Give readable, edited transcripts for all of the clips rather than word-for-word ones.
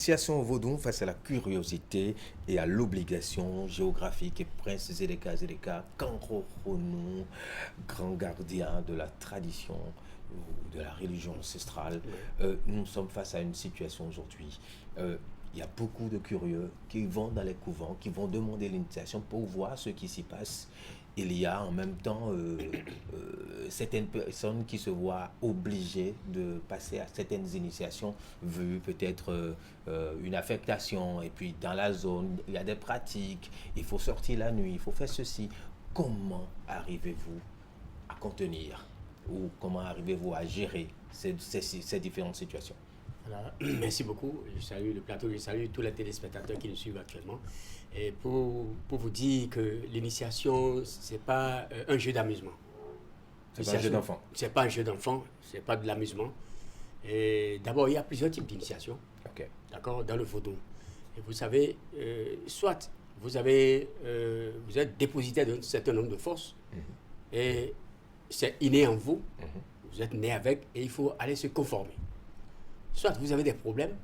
L'initiation au vaudou face à la curiosité et à l'obligation géographique et prince Zédeka, Kanroronou, grand gardien de la tradition ou de la religion ancestrale, nous sommes face à une situation aujourd'hui. Il y a beaucoup de curieux qui vont dans les couvents, qui vont demander l'initiation pour voir ce qui s'y passe. Il y a en même temps certaines personnes qui se voient obligées de passer à certaines initiations, vu peut-être une affectation, et puis dans la zone, il y a des pratiques, il faut sortir la nuit, il faut faire ceci. Comment arrivez-vous à contenir ou comment arrivez-vous à gérer ces différentes situations? Voilà. Merci beaucoup. Je salue le plateau, je salue tous les téléspectateurs qui nous suivent actuellement. Et pour vous dire que l'initiation, ce n'est pas un jeu d'amusement. C'est pas un jeu d'enfant. C'est pas un jeu d'enfant, c'est pas de l'amusement. Et d'abord, il y a plusieurs types d'initiation. Ok. D'accord, dans le vaudou. Et vous savez, soit vous êtes dépositaire d'un certain nombre de forces, et c'est inné en vous, vous êtes né avec, et il faut aller se conformer. Soit vous avez des problèmes,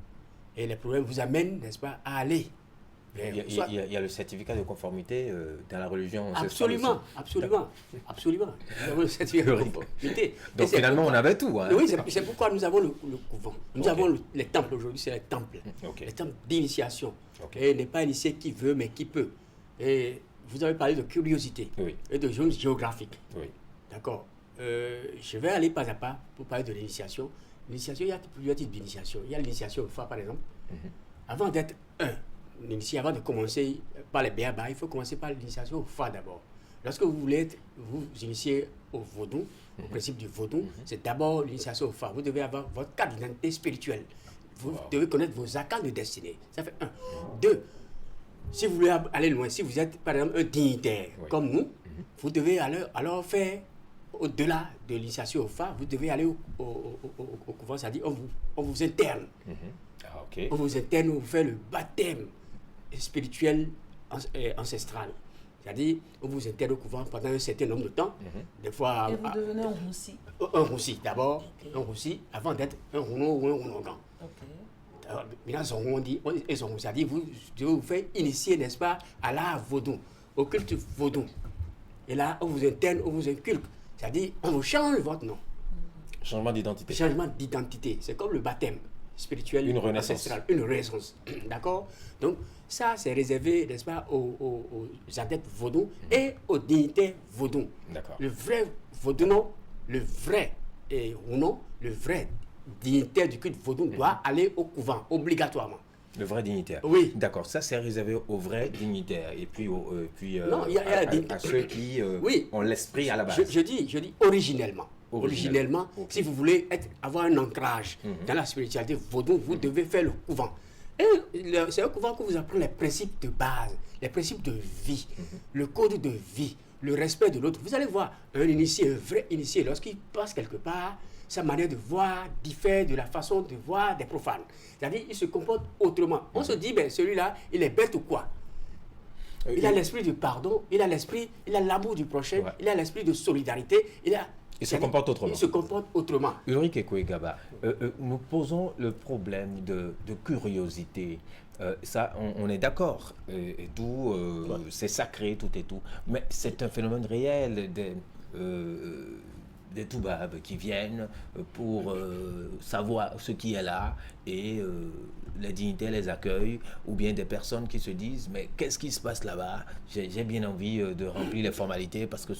et les problèmes vous amènent, n'est-ce pas, à aller. Il y a le certificat de conformité dans la religion. Absolument. Nous avons le certificat de conformité. Donc finalement, on avait tout. Hein. Oui, c'est pourquoi nous avons le couvent. Nous avons les temples aujourd'hui, c'est les temples. Les temples d'initiation. Et n'est pas initié qui veut, mais qui peut. Et vous avez parlé de curiosité et de zones géographiques. Oui. D'accord. Je vais aller pas à pas pour parler de l'initiation. L'initiation, il y a plusieurs types d'initiation. Il y a l'initiation au phare, par exemple. Avant d'être initié, avant de commencer par les béabas, il faut commencer par l'initiation au phare d'abord. Lorsque vous voulez vous initier au vaudou, au principe du vaudou, c'est d'abord l'initiation au phare. Vous devez avoir votre carte d'identité spirituelle. Vous devez connaître vos arcanes de destinée. Ça fait un. Deux, si vous voulez aller loin, si vous êtes par exemple un dignitaire comme nous, vous devez alors faire au-delà de l'initiation au phare, vous devez aller au couvent, c'est-à-dire on vous interne. On vous interne, on vous fait le baptême spirituel ancestral. C'est-à-dire, on vous interne au couvent pendant un certain nombre de temps. Des fois, et vous devenez un roussi. Un roussi, d'abord. Un roussi, avant d'être un rounon ou un rounongan. Maintenant, on dit, c'est-à-dire, vous devez vous faire initier, n'est-ce pas, à l'art vaudou, au culte vaudou. Et là, on vous interne, on vous inculque. C'est-à-dire, on vous change votre nom. Changement d'identité. Changement d'identité. C'est comme le baptême spirituel. Une renaissance. Ancestral. Une renaissance. D'accord? Donc, ça, c'est réservé, n'est-ce pas, aux adeptes vaudou et aux dignitaires vaudou. D'accord. Le vrai vaudou, le vrai non, le vrai dignitaire du culte vaudou doit aller au couvent, obligatoirement. Le vrai dignitaire. Oui. D'accord, ça c'est réservé aux vrais dignitaires et puis, non, à ceux qui ont l'esprit à la base. Je dis originellement. Originellement, si vous voulez avoir un ancrage dans la spiritualité vaudou, vous devez faire le couvent. Et c'est un couvent que vous apprend les principes de base, les principes de vie, le code de vie, le respect de l'autre. Vous allez voir un initié, un vrai initié, lorsqu'il passe quelque part, sa manière de voir diffère de la façon de voir des profanes. C'est-à-dire, il se comporte autrement. On se dit, ben, celui-là, il est bête ou quoi? Il a l'esprit du pardon, il a l'amour du prochain, il a l'esprit de solidarité, il se comporte autrement. Il se comporte autrement. Ulrich Ekouegaba, nous posons le problème de curiosité. Ça, on est d'accord. D'où c'est sacré, tout et tout. Mais c'est un phénomène réel des toubabs qui viennent pour savoir ce qui est là et les dignitaires les accueillent, ou bien des personnes qui se disent mais qu'est-ce qui se passe là-bas, j'ai bien envie de remplir les formalités parce que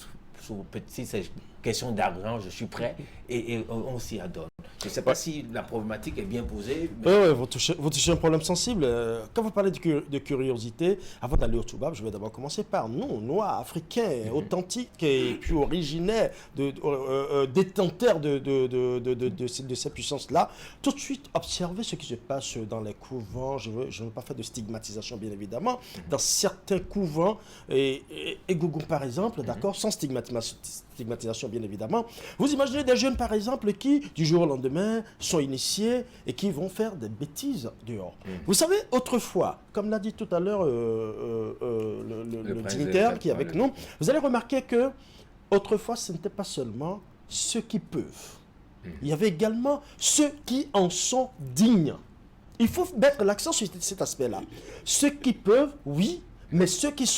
si c'est question d'argent je suis prêt et on s'y adonne. Je ne sais pas si la problématique est bien posée. Mais... vous touchez un problème sensible. Quand vous parlez de curiosité, avant d'aller au Toubab, je vais d'abord commencer par nous, Noirs, Africains, authentiques et puis originaires, détenteurs de ces puissances-là. Tout de suite, observez ce qui se passe dans les couvents. Je ne veux pas faire de stigmatisation, bien évidemment. Dans certains couvents, et Gougoum par exemple, d'accord, sans stigmatisation, bien évidemment. Vous imaginez des jeunes, par exemple, qui, du jour au lendemain, sont initiés et qui vont faire des bêtises dehors. Vous savez, autrefois, comme l'a dit tout à l'heure le dignitaire qui est avec nous, vous allez remarquer que autrefois, ce n'était pas seulement ceux qui peuvent. Il y avait également ceux qui en sont dignes. Il faut mettre l'accent sur cet aspect-là. Ceux qui peuvent, oui, mais ceux qui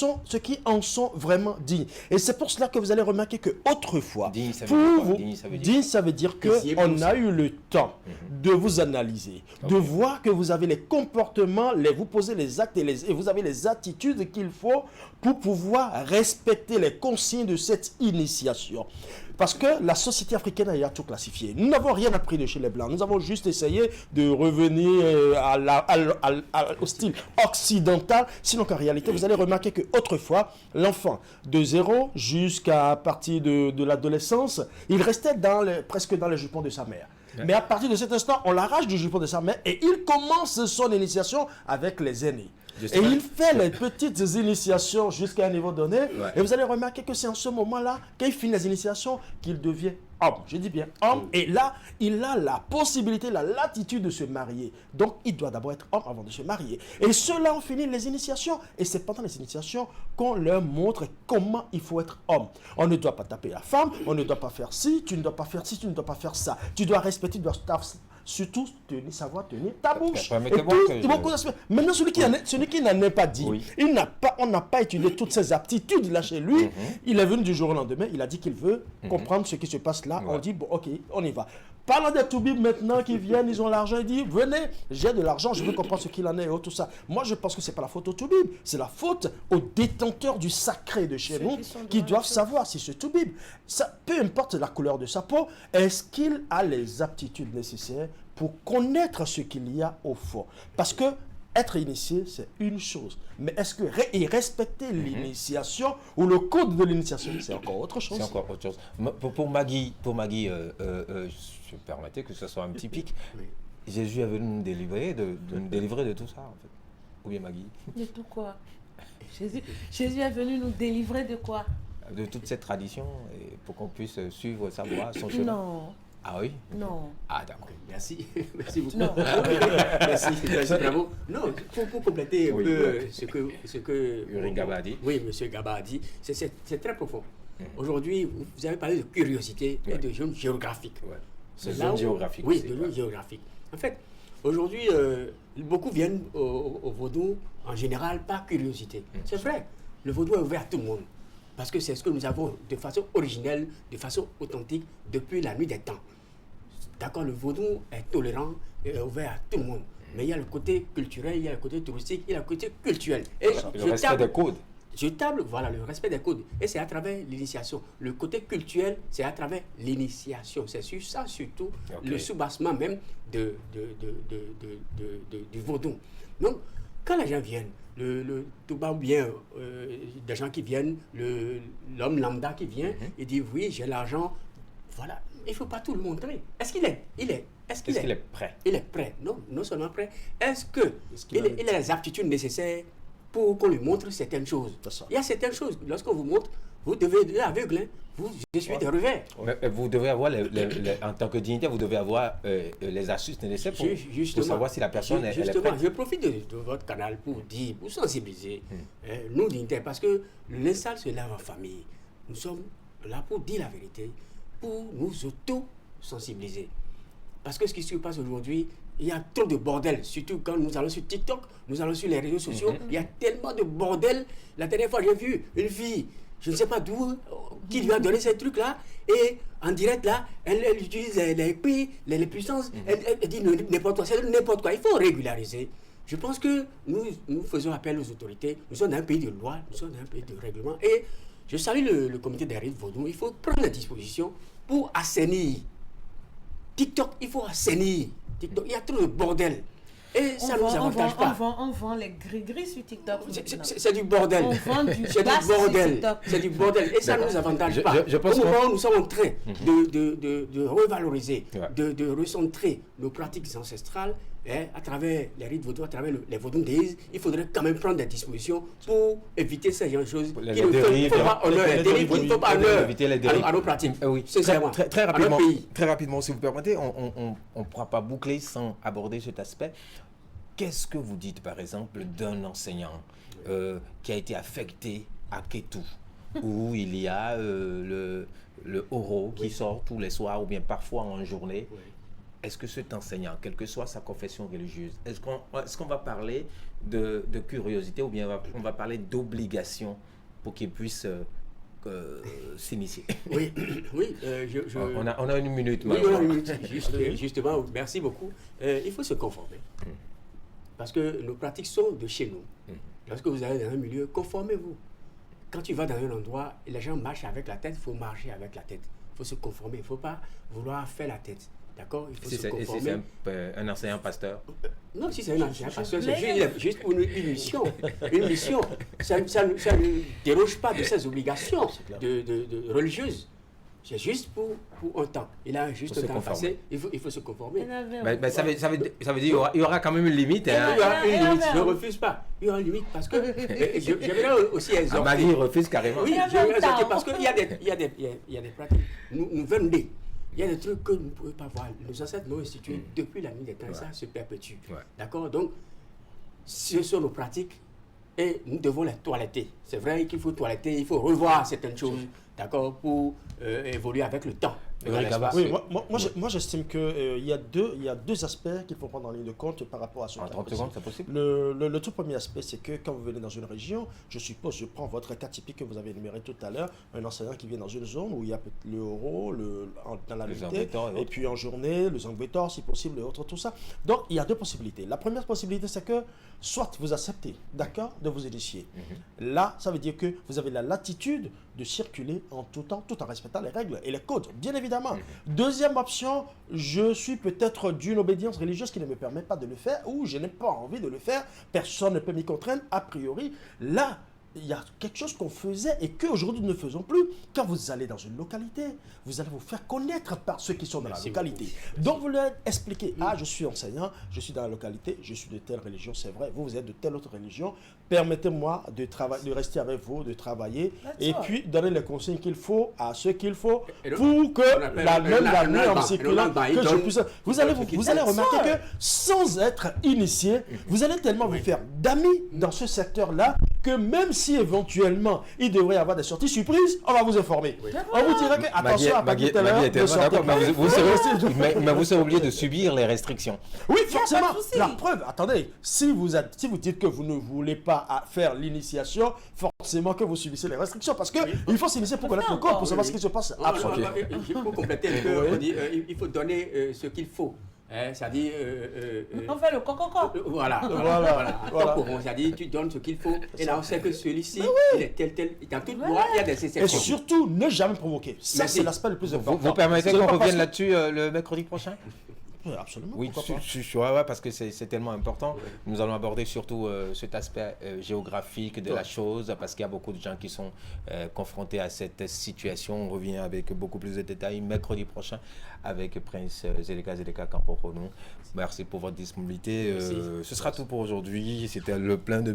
en sont vraiment dignes. Et c'est pour cela que vous allez remarquer que autrefois, digne, ça veut dire quoi? Digne, ça veut dire qu'on a eu le temps de vous analyser, de voir que vous avez les comportements, vous posez les actes et vous avez les attitudes qu'il faut pour pouvoir respecter les consignes de cette initiation. Parce que la société africaine a tout classifié. Nous n'avons rien appris de chez les Blancs. Nous avons juste essayé de revenir au style occidental. Sinon qu'en réalité, vous allez remarquer qu'autrefois, l'enfant de 0 jusqu'à partir de l'adolescence, il restait presque dans les jupons de sa mère. Mais à partir de cet instant, on l'arrache du jupon de sa mère et il commence son initiation avec les aînés. Et il fait les petites initiations jusqu'à un niveau donné. Et vous allez remarquer que c'est en ce moment-là, quand il finit les initiations, qu'il devient homme. Je dis bien homme. Et là, il a la possibilité, la latitude de se marier. Donc, il doit d'abord être homme avant de se marier. Et ceux-là ont fini les initiations. Et c'est pendant les initiations qu'on leur montre comment il faut être homme. On ne doit pas taper la femme. On ne doit pas faire ci. Tu ne dois pas faire ci. Tu ne dois pas faire ça. Tu dois respecter, tu dois surtout savoir tenir ta bouche. Maintenant, celui qui n'en est pas dit, on n'a pas étudié toutes ces aptitudes-là chez lui. Il est venu du jour au lendemain, il a dit qu'il veut comprendre ce qui se passe là. On dit, bon, ok, on y va. Parlant des toubibs maintenant qui viennent, ils ont l'argent, ils disent, venez, j'ai de l'argent, je veux comprendre ce qu'il en est, tout ça. Moi, je pense que ce n'est pas la faute aux toubibs, c'est la faute aux détenteurs du sacré de chez nous qui doivent savoir si ce toubib, peu importe la couleur de sa peau, est-ce qu'il a les aptitudes nécessaires pour connaître ce qu'il y a au fond. Parce que être initié, c'est une chose. Mais est-ce que respecter l'initiation ou le code de l'initiation, c'est encore autre chose? C'est encore autre chose. Pour Maggie, je me permettais que ce soit un petit pic. Jésus est venu nous délivrer de tout ça, en fait. Ou bien Maggie? De tout quoi? Jésus est venu nous délivrer de quoi? De toute cette tradition, et pour qu'on puisse suivre sa voie, son chemin. Non. Ah oui? Non. Ah d'accord. Merci. Merci beaucoup. Non. Merci, bravo. Non, pour compléter un peu ce que Uri Gaba a dit. Oui, M. Gaba a dit, c'est très profond. Aujourd'hui, vous avez parlé de curiosité et de zone géographique. C'est zone géographique. Oui, de zone géographique. En fait, aujourd'hui, beaucoup viennent au vaudou en général par curiosité. C'est vrai, le vaudou est ouvert à tout le monde. Parce que c'est ce que nous avons de façon originelle, de façon authentique, depuis la nuit des temps. D'accord, le vaudou est tolérant et est ouvert à tout le monde. Mais il y a le côté culturel, il y a le côté touristique, il y a le côté culturel. Et le respect des codes. Je table, voilà, le respect des codes. Et c'est à travers l'initiation. Le côté culturel, c'est à travers l'initiation. C'est sur ça, surtout, le soubassement même du vaudou. Donc, quand les gens viennent, tout va bien, des gens qui viennent, l'homme lambda qui vient, il dit oui, j'ai l'argent, voilà, il ne faut pas tout le montrer. Est-ce qu'il est prêt? Il est prêt, non seulement prêt, est-ce qu'il a les aptitudes nécessaires pour qu'on lui montre certaines choses? Il y a certaines choses, lorsqu'on vous montre, vous devez être aveugle, vous essuyez des revers. Mais vous devez avoir, en tant que dignitaire, vous devez avoir les astuces nécessaires pour savoir si la personne elle est prête. Je profite de votre canal pour dire, pour sensibiliser nous dignitaires, parce que le linceul se lave en famille. Nous sommes là pour dire la vérité, pour nous auto-sensibiliser. Parce que ce qui se passe aujourd'hui, il y a trop de bordel, surtout quand nous allons sur TikTok, nous allons sur les réseaux sociaux, il y a tellement de bordel. La dernière fois, j'ai vu une fille, je ne sais pas d'où, qui lui a donné ces trucs-là, et en direct, là, elle utilise les prix, les puissances, elle dit n'importe quoi, c'est n'importe quoi. Il faut régulariser. Je pense que nous faisons appel aux autorités, nous sommes dans un pays de loi, nous sommes dans un pays de règlement, et je salue le comité des rites vaudou. Il faut prendre la disposition pour assainir. TikTok, il faut assainir. TikTok, il y a trop de bordel. Et ça ne nous avantage pas. On vend les gris-gris sur TikTok. C'est du bordel. On vend du bordel. C'est du bordel. Et ça ne nous avantage pas. Je pense que nous sommes en train de revaloriser, de recentrer nos pratiques ancestrales à travers les rites vaudous, à travers les vaudous déistes. Il faudrait quand même prendre des dispositions pour éviter ces choses qui ne font pas honneur à nos pratiques. Très rapidement, si vous permettez, on ne pourra pas boucler sans aborder cet aspect. Qu'est-ce que vous dites, par exemple, d'un enseignant qui a été affecté à Kétou, où il y a le oro qui sort tous les soirs ou bien parfois en journée, est-ce que cet enseignant, quelle que soit sa confession religieuse, est-ce qu'on va parler de curiosité ou bien on va parler d'obligation pour qu'il puisse s'initier? Oui, oui. On a une minute. Oui, on a une minute. Justement, merci beaucoup. Il faut se conformer. Parce que nos pratiques sont de chez nous. Lorsque vous allez dans un milieu, conformez-vous. Quand tu vas dans un endroit, les gens marchent avec la tête, il faut marcher avec la tête. Il faut se conformer. Il ne faut pas vouloir faire la tête. D'accord? Il faut se conformer. Si c'est un enseignant pasteur? Non, si c'est un enseignant pasteur, c'est juste pour une mission. Une mission. Ça ne déroge pas de ses obligations de religieuses. C'est juste pour un temps. Il a juste un temps passé, il faut se conformer. Mais ça veut dire qu'il y aura quand même une limite. Il y aura une limite, je ne refuse pas. Il y aura une limite parce que j'aimerais aussi exhorter. Marie refuse carrément. Oui, j'aimerais exhorter parce qu'il y a des pratiques. Nous venons il y a des trucs que nous ne pouvons pas voir. Nos ancêtres l'ont institué depuis la nuit des temps et ça se perpétue. D'accord? Donc, ce sont nos pratiques et nous devons les toiletter. C'est vrai qu'il faut toiletter, il faut revoir certaines choses. D'accord, pour évoluer avec le temps. Oui, moi j'estime qu'il y a deux aspects qu'il faut prendre en ligne de compte par rapport à ce cas. 30 secondes, c'est possible? Le tout premier aspect, c'est que quand vous venez dans une région, je suppose, je prends votre cas typique que vous avez énuméré tout à l'heure, un enseignant qui vient dans une zone où il y a le Oro, dans la nuit, et puis en journée, le Zangbetor, si possible, et autres, tout ça. Donc, il y a deux possibilités. La première possibilité, c'est que soit vous acceptez, d'accord, de vous initier. Là, ça veut dire que vous avez la latitude de circuler en tout temps, tout en respectant les règles et les codes, bien évidemment. Deuxième option, je suis peut-être d'une obédience religieuse qui ne me permet pas de le faire ou je n'ai pas envie de le faire, personne ne peut m'y contraindre, a priori. Là, il y a quelque chose qu'on faisait et qu'aujourd'hui nous ne faisons plus. Quand vous allez dans une localité, vous allez vous faire connaître par ceux qui sont dans la localité. Donc vous leur expliquez, je suis enseignant, je suis dans la localité, je suis de telle religion, c'est vrai, vous êtes de telle autre religion, permettez-moi de rester avec vous, de travailler, et puis donner les consignes qu'il faut à ceux qu'il faut pour que la nuit en circulant, que je puisse... Vous allez remarquer que sans être initié, vous allez tellement vous faire d'amis dans ce secteur-là que même si éventuellement il devrait y avoir des sorties surprises, on va vous informer. On vous dira que attention à pas tout à l'heure de sortir. Mais vous serez obligé de subir les restrictions. Oui, forcément. La preuve, attendez, si vous dites que vous ne voulez pas faire l'initiation, forcément que vous subissez les restrictions parce que il faut s'initier pour connaître le code, pour savoir ce qui se passe. Il faut compléter un peu, il faut donner ce qu'il faut. C'est-à-dire... on fait le coco. Voilà. C'est-à-dire, tu donnes ce qu'il faut. Et là, on sait que celui-ci, il est tel. Dans toute loi, il y a des exceptions. Et surtout, ne jamais provoquer. Ça, c'est l'aspect le plus important. Vous permettez qu'on revienne là-dessus le mercredi prochain? Absolument. Oui, parce que c'est tellement important. Nous allons aborder surtout cet aspect géographique de la chose, parce qu'il y a beaucoup de gens qui sont confrontés à cette situation. On revient avec beaucoup plus de détails mercredi prochain avec Prince Zeleka Kampoko. Merci pour votre disponibilité. Ce sera tout pour aujourd'hui. C'était le plein de